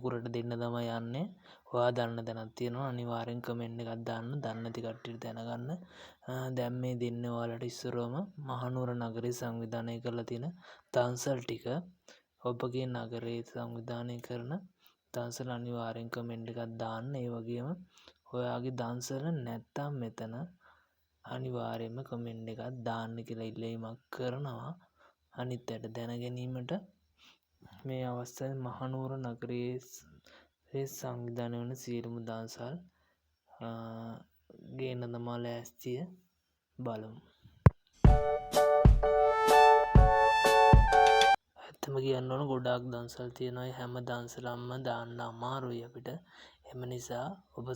ලොකුරට දෙන්න තමයි යන්නේ. ඔයා දන්න තැනක් තියෙනවා අනිවාර්යෙන් කමෙන්ට් එකක් දාන්න. දන්නේ නැති කට්ටියට දැනගන්න. දැන් මේ දෙන්නේ ඔයාලට ඉස්සරවම මහනුවර නගරේ සංවිධානය කරලා තියෙන දන්සල් ටික. ඔබගේ නගරේ සංවිධානය කරන දන්සල් අනිවාර්යෙන් කමෙන්ට් එකක් දාන්න. ඒ වගේම ඔයාගේ දන්සල නැත්තම් මෙතන අනිවාර්යයෙන්ම කමෙන්ට් එකක් දාන්න කියලා ඉල්ලීමක් කරනවා. අනිත් අයට දැන ගැනීමට මේ අවස්ථාවේ මහනුවර නගරයේ සංවිධානය වන සියලුම දන්සල් ගේන්න තමා ලෑස්තිය බලමු. ඇත්තම කියන්න ඕන ගොඩාක් දන්සල් තියෙනවා. හැම දන්සලක්ම දාන්න අමාරුයි අපිට. එම නිසා ඔබ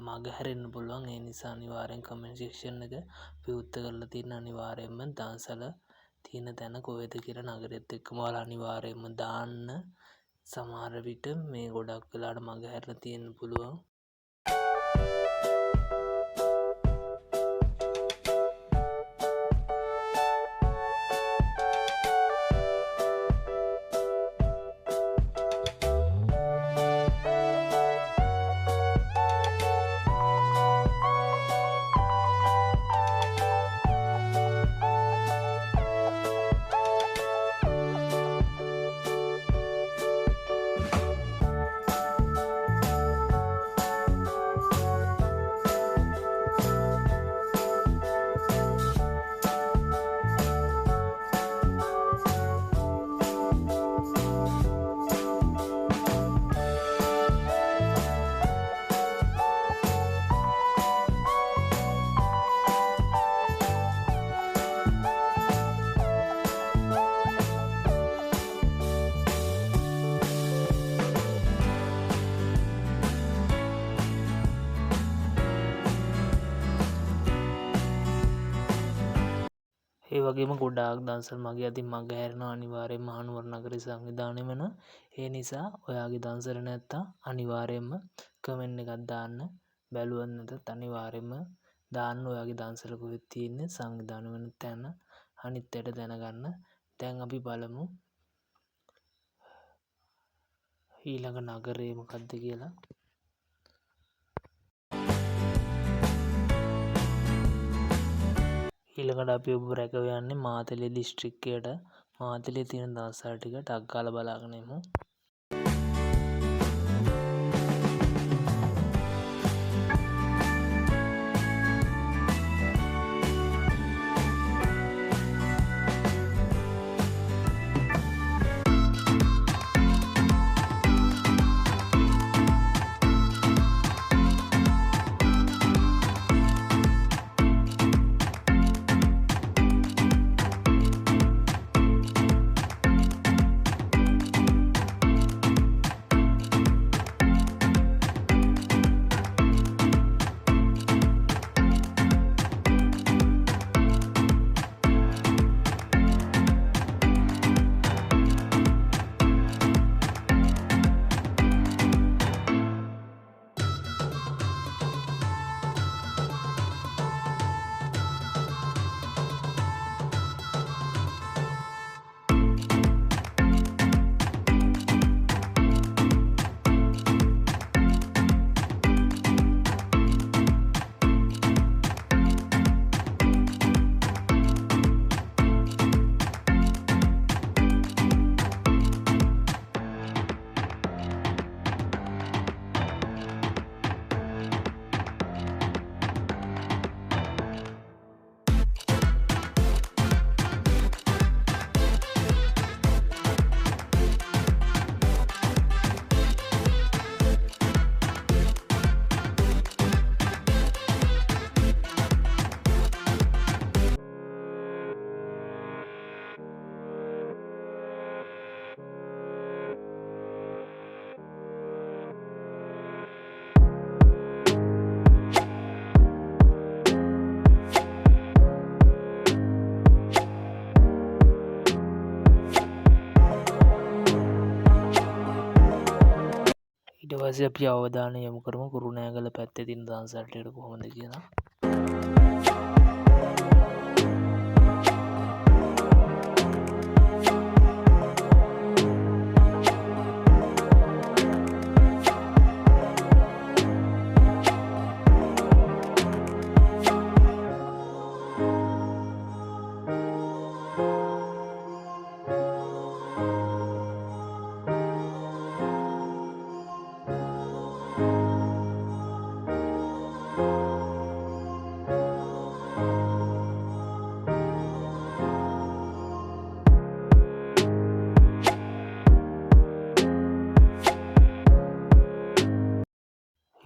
මගහැරෙන්න පුළුවන්. ඒ නිසා අනිවාර්යෙන් කමෙන්ට් සෙක්ෂන් එක විවෘත කරලා තියෙන අනිවාර්යෙන්ම දන්සල තියෙන තැන කොහෙද කියලා නගරෙත් එක්කම ඔයාලා අනිවාර්යෙන්ම දාන්න. සමහර විට මේ ගොඩක් වෙලාවට මගහැරලා තියෙන්න පුළුවන්. ඒ වගේම ගොඩාක් දන්සල් මගේ අතින් මගහැරෙනවා අනිවාර්යෙන්ම මහනුවර නගරේ සංවිධානය වෙන. ඒ නිසා ඔයාගේ දන්සල නැත්තම් අනිවාර්යෙන්ම කමෙන්ට් එකක් දාන්න. බැලුවත් නැතත් අනිවාර්යෙන්ම දාන්න ඔයාගේ දන්සල කොහෙද තියෙන්නේ සංවිධානය වෙන තැන. අනිත් අයට දැනගන්න. දැන් අපි බලමු ඊළඟ නගරේ මොකක්ද කියලා. ඊළඟට අපි ඔබ රැකව යන්නේ මාතලේ දිස්ත්‍රික්කයට. මාතලේ තියෙන දන්සල් ටික ටක් ගාලා බලාගෙන යමු. ඊට පස්සේ අපි අවධානය යොමු කරමු කුරුණෑගල පැත්තේ තියෙන දන්සල් ටිකට කොහොමද කියලා.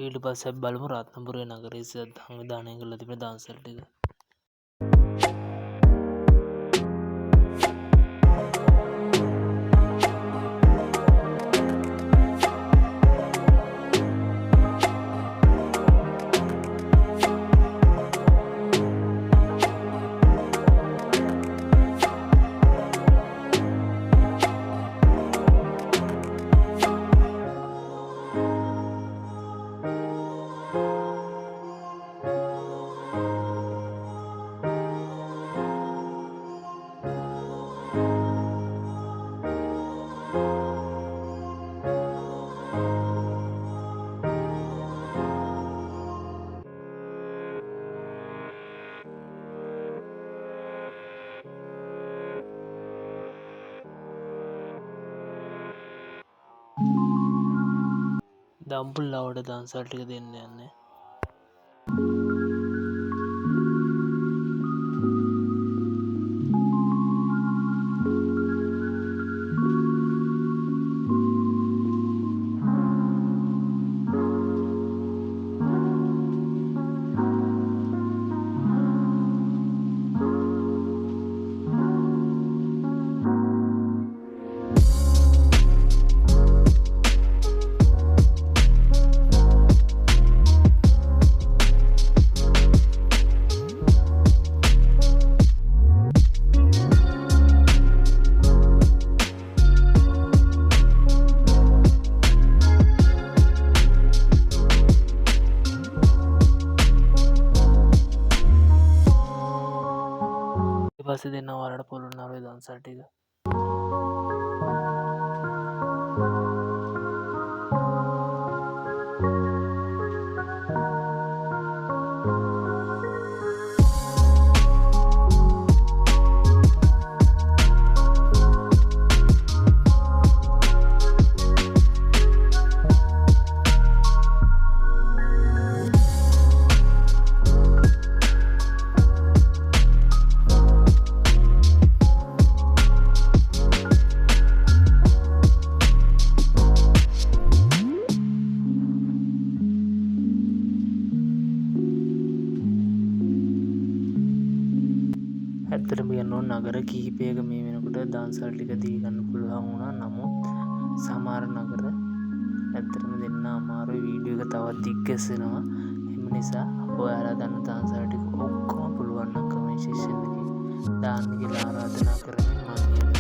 ඊට පස්සේ බලමු රත්නපුරේ නගරයේ සංවිධානය කරලා තිබෙන දන්සල් ටික. දම්පුල්ලාවට දන්සල් ටික දෙන්න යන්නේ. පස්සේ දෙන්න ඔයාලට පොළොන්නරුවේ දන්සල් ටික. ඇත්තටම කියනවා නගර කිහිපයක මේ වෙනකොට දන්සල් ටික දී ගන්න පුළුවන් වුණා. නමුත් සමහර නගර ඇත්තටම දෙන්න අමාරුයි. වීඩියෝ එක තවත් දිග්ගැසෙනවා. එම නිසා ඔයාලා දන්න දන්සල් ටික ඔක්කොම පුළුවන් නම් කමෙන්ට් සෙක්ෂන් එකේ දාන්න කියලා ආරාධනා කරමින් මම